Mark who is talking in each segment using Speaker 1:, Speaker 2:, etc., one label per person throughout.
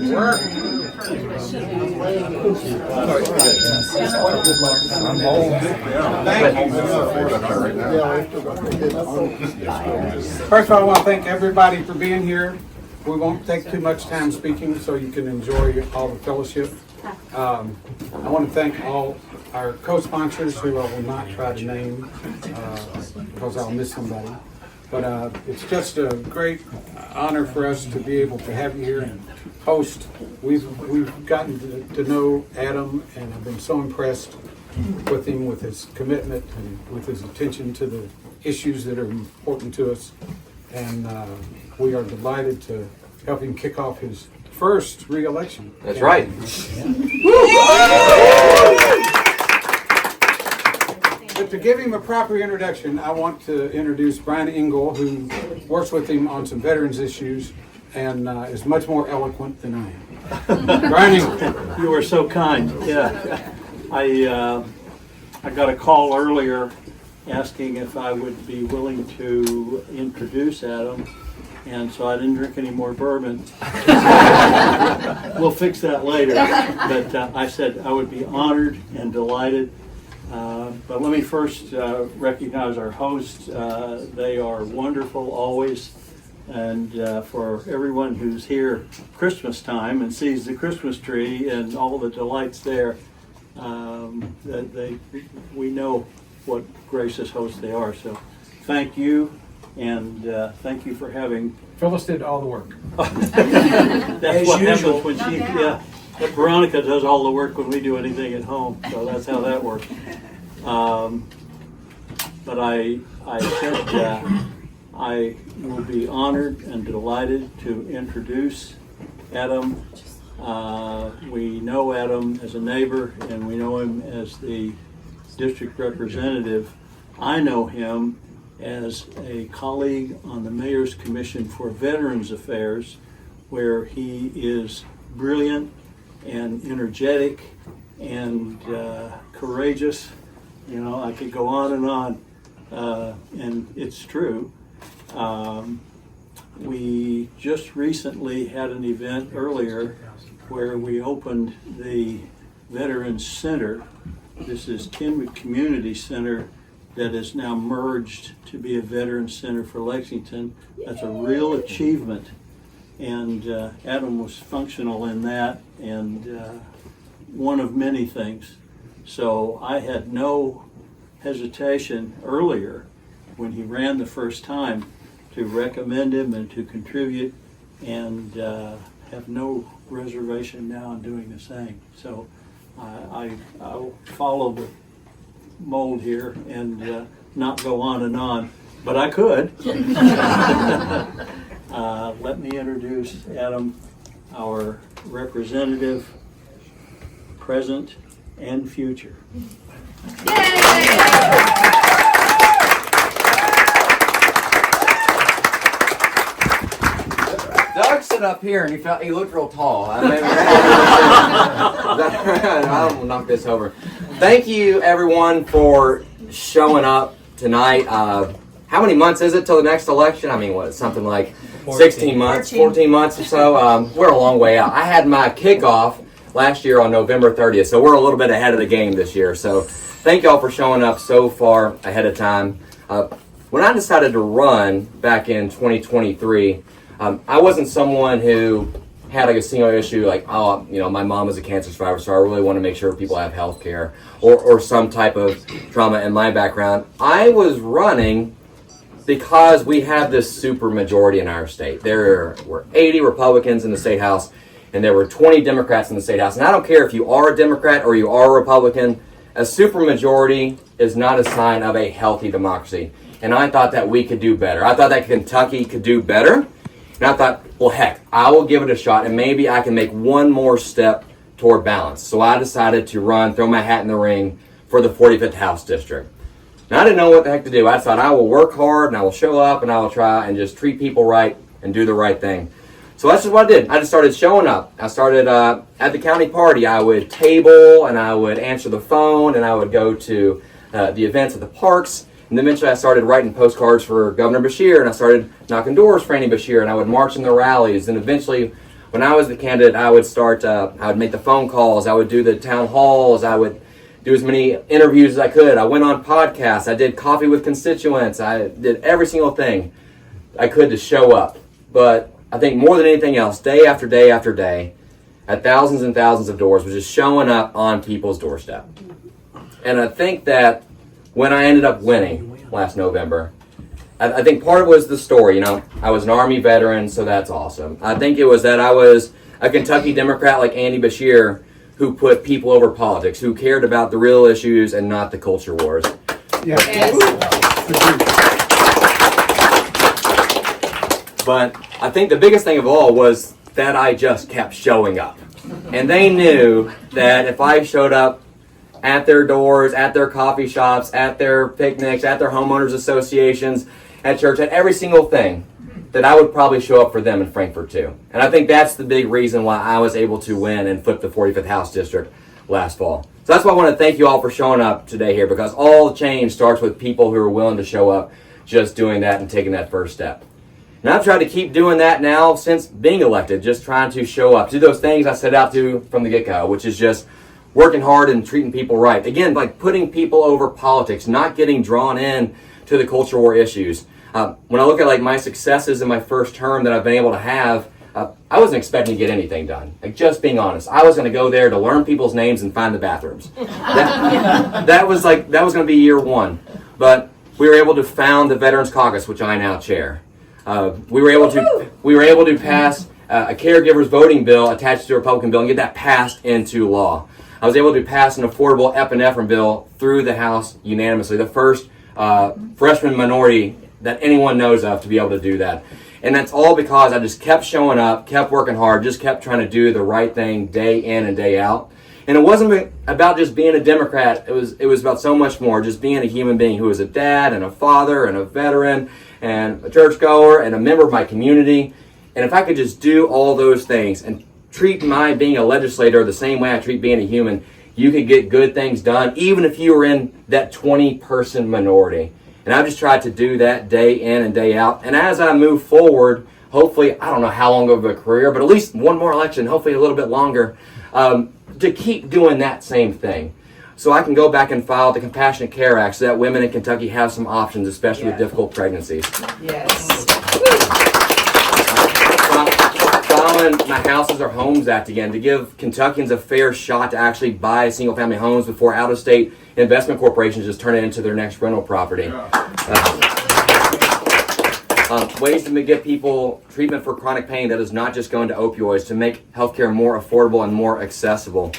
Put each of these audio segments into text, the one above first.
Speaker 1: First of all, I want to thank everybody for being here. We won't take too much time speaking so you can enjoy all the fellowship. I want to thank all our co-sponsors who I will not try to name because I'll miss somebody. But it's just a great honor for us to be able to have you here and host. We've gotten to know Adam, and I've been so impressed with him, with his commitment and with his attention to the issues that are important to us. And we are delighted to help him kick off his first re-election.
Speaker 2: That's right.
Speaker 1: But to give him a proper introduction, I want to introduce Brian Engel, who works with him on some veterans issues and is much more eloquent than I am. Brian Engel.
Speaker 3: You are so kind. Yeah, I got a call earlier asking if I would be willing to introduce Adam, and so I didn't drink any more bourbon. We'll fix that later. But I said I would be honored and delighted. But let me first recognize our hosts. They are wonderful always. And for everyone who's here Christmas time and sees the Christmas tree and all the delights there, we know what gracious hosts they are. So thank you, and thank you for having...
Speaker 1: Phyllis did all the work.
Speaker 3: That's what happens when she... Yeah, Veronica does all the work when we do anything at home, so that's how that works. But I said I will be honored and delighted to introduce Adam. We know Adam as a neighbor, and we know him as the district representative. I know him as a colleague on the Mayor's Commission for Veterans Affairs, where he is brilliant and energetic and courageous. You know, I could go on, and it's true. We just recently had an event earlier where we opened the Veterans Center. This is Kenwood Community Center that is now merged to be a Veterans Center for Lexington. That's a real achievement, and Adam was functional in that, and one of many things. So I had no hesitation earlier when he ran the first time to recommend him and to contribute, and have no reservation now in doing the same. So I'll follow the mold here and not go on, but I could. Let me introduce Adam, our representative, present and future.
Speaker 2: Doug stood up here and he looked real tall. I will knock this over. Thank you, everyone, for showing up tonight. How many months is it till the next election? I mean, what, something like 16 months, 14 months or so? We're a long way out. I had my kickoff last year on November 30th, so we're a little bit ahead of the game this year. So thank y'all for showing up so far ahead of time. When I decided to run back in 2023, I wasn't someone who had like a single issue, like, oh, you know, my mom is a cancer survivor, so I really want to make sure people have health care or some type of trauma in my background. I was running because we have this super majority in our state. There were 80 Republicans in the state house, and there were 20 Democrats in the state house. And I don't care if you are a Democrat or you are a Republican, a supermajority is not a sign of a healthy democracy. And I thought that we could do better. I thought that Kentucky could do better. And I thought, well, heck, I will give it a shot, and maybe I can make one more step toward balance. So I decided to run, throw my hat in the ring for the 45th House District. Now, I didn't know what the heck to do. I thought I will work hard, and I will show up, and I will try and just treat people right and do the right thing. So that's just what I did. I just started showing up. I started at the county party. I would table, and I would answer the phone, and I would go to the events at the parks. And then eventually I started writing postcards for Governor Beshear, and I started knocking doors for Andy Beshear, and I would march in the rallies. And eventually when I was the candidate, I would start, I would make the phone calls, I would do the town halls, I would do as many interviews as I could. I went on podcasts, I did coffee with constituents, I did every single thing I could to show up. But I think more than anything else, day after day after day, at thousands and thousands of doors, was just showing up on people's doorstep. And I think that when I ended up winning last November, I think part of it was the story. You know, I was an Army veteran, so that's awesome. I think it was that I was a Kentucky Democrat like Andy Beshear, who put people over politics, who cared about the real issues and not the culture wars.
Speaker 1: Yeah.
Speaker 2: But I think the biggest thing of all was that I just kept showing up. And they knew that if I showed up at their doors, at their coffee shops, at their picnics, at their homeowners associations, at church, at every single thing, that I would probably show up for them in Frankfort too. And I think that's the big reason why I was able to win and flip the 45th House District last fall. So that's why I want to thank you all for showing up today here, because all the change starts with people who are willing to show up, just doing that and taking that first step. And I've tried to keep doing that now since being elected, just trying to show up, do those things I set out to from the get-go, which is just working hard and treating people right. Again, like putting people over politics, not getting drawn in to the culture war issues. When I look at like my successes in my first term that I've been able to have, I wasn't expecting to get anything done. Like, just being honest, I was going to go there to learn people's names and find the bathrooms. That was going to be year one. But we were able to found the Veterans Caucus, which I now chair. We were able to pass a caregivers voting bill attached to a Republican bill and get that passed into law. I was able to pass an affordable epinephrine bill through the House unanimously, the first freshman minority that anyone knows of to be able to do that. And that's all because I just kept showing up, kept working hard, just kept trying to do the right thing day in and day out. And it wasn't about just being a Democrat. It was about so much more, just being a human being who was a dad and a father and a veteran and a churchgoer and a member of my community. And if I could just do all those things and treat my being a legislator the same way I treat being a human, you could get good things done, even if you were in that 20-person minority. And I've just tried to do that day in and day out. And as I move forward, hopefully, I don't know how long of a career, but at least one more election, hopefully a little bit longer, to keep doing that same thing. So I can go back and file the Compassionate Care Act so that women in Kentucky have some options, especially with difficult pregnancies.
Speaker 4: Yes.
Speaker 2: Filing my Houses or Homes Act again to give Kentuckians a fair shot to actually buy single-family homes before out-of-state investment corporations just turn it into their next rental property. Ways to get people treatment for chronic pain that is not just going to opioids, to make healthcare more affordable and more accessible.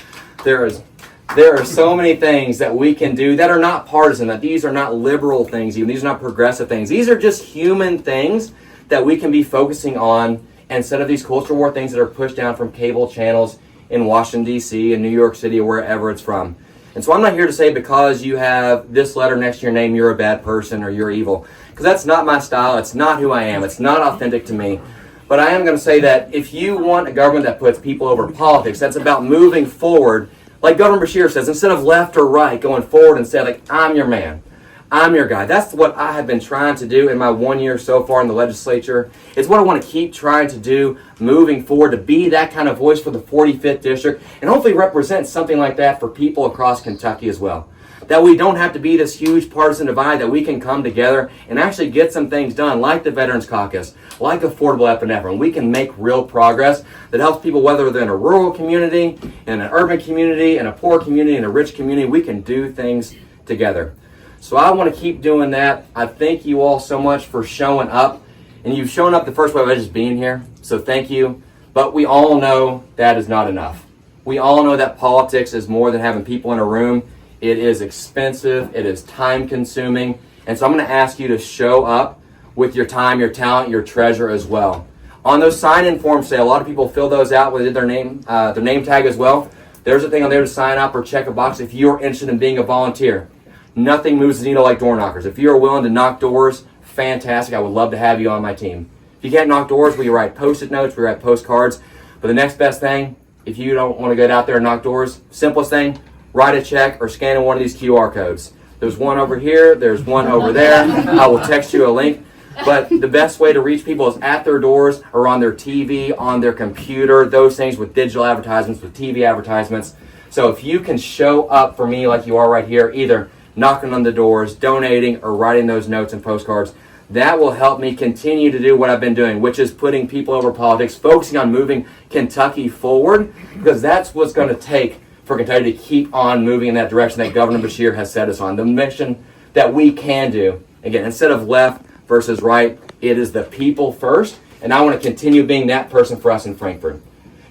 Speaker 2: There are so many things that we can do that are not partisan, that these are not liberal things, even these are not progressive things. These are just human things that we can be focusing on instead of these culture war things that are pushed down from cable channels in Washington, D.C., and New York City, or wherever it's from. And so I'm not here to say because you have this letter next to your name, you're a bad person or you're evil. Because that's not my style. It's not who I am. It's not authentic to me. But I am going to say that if you want a government that puts people over politics, that's about moving forward, like Governor Beshear says, instead of left or right, going forward and say, like, I'm your man. I'm your guy. That's what I have been trying to do in my 1 year so far in the legislature. It's what I want to keep trying to do moving forward, to be that kind of voice for the 45th District and hopefully represent something like that for people across Kentucky as well. That we don't have to be this huge partisan divide, that we can come together and actually get some things done, like the Veterans Caucus, like affordable epinephrine. We can make real progress that helps people, whether they're in a rural community, in an urban community, in a poor community, in a rich community. We can do things together. So I want to keep doing that. I thank you all so much for showing up. And you've shown up the first way by just being here. So thank you. But we all know that is not enough. We all know that politics is more than having people in a room. It is expensive. It is time consuming. And so I'm going to ask you to show up with your time, your talent, your treasure as well. On those sign-in forms, a lot of people fill those out with their name tag as well. There's a thing on there to sign up or check a box if you're interested in being a volunteer. Nothing moves the needle like door knockers. If you're willing to knock doors, fantastic. I would love to have you on my team. If you can't knock doors, we write Post-it notes, we write postcards. But the next best thing, if you don't want to get out there and knock doors, simplest thing, write a check or scan in one of these QR codes. There's one over here, there's one over there. I will text you a link. But the best way to reach people is at their doors or on their TV, on their computer, those things with digital advertisements, with TV advertisements. So if you can show up for me like you are right here, either knocking on the doors, donating, or writing those notes and postcards, that will help me continue to do what I've been doing, which is putting people over politics, focusing on moving Kentucky forward, because that's what's going to take for Kentucky to keep on moving in that direction that Governor Beshear has set us on. The mission that we can do, again, instead of left versus right, it is the people first, and I want to continue being that person for us in Frankfort.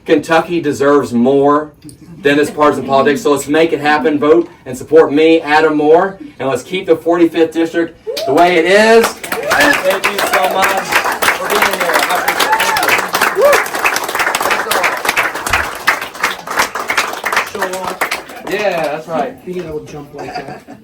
Speaker 2: Kentucky deserves more than this partisan politics, so let's make it happen. Vote and support me, Adam Moore, and let's keep the 45th District the way it is. And thank you so much for being here. I appreciate it. Thank you.
Speaker 4: Show off.
Speaker 2: Yeah, that's right.
Speaker 4: Being able to jump like that.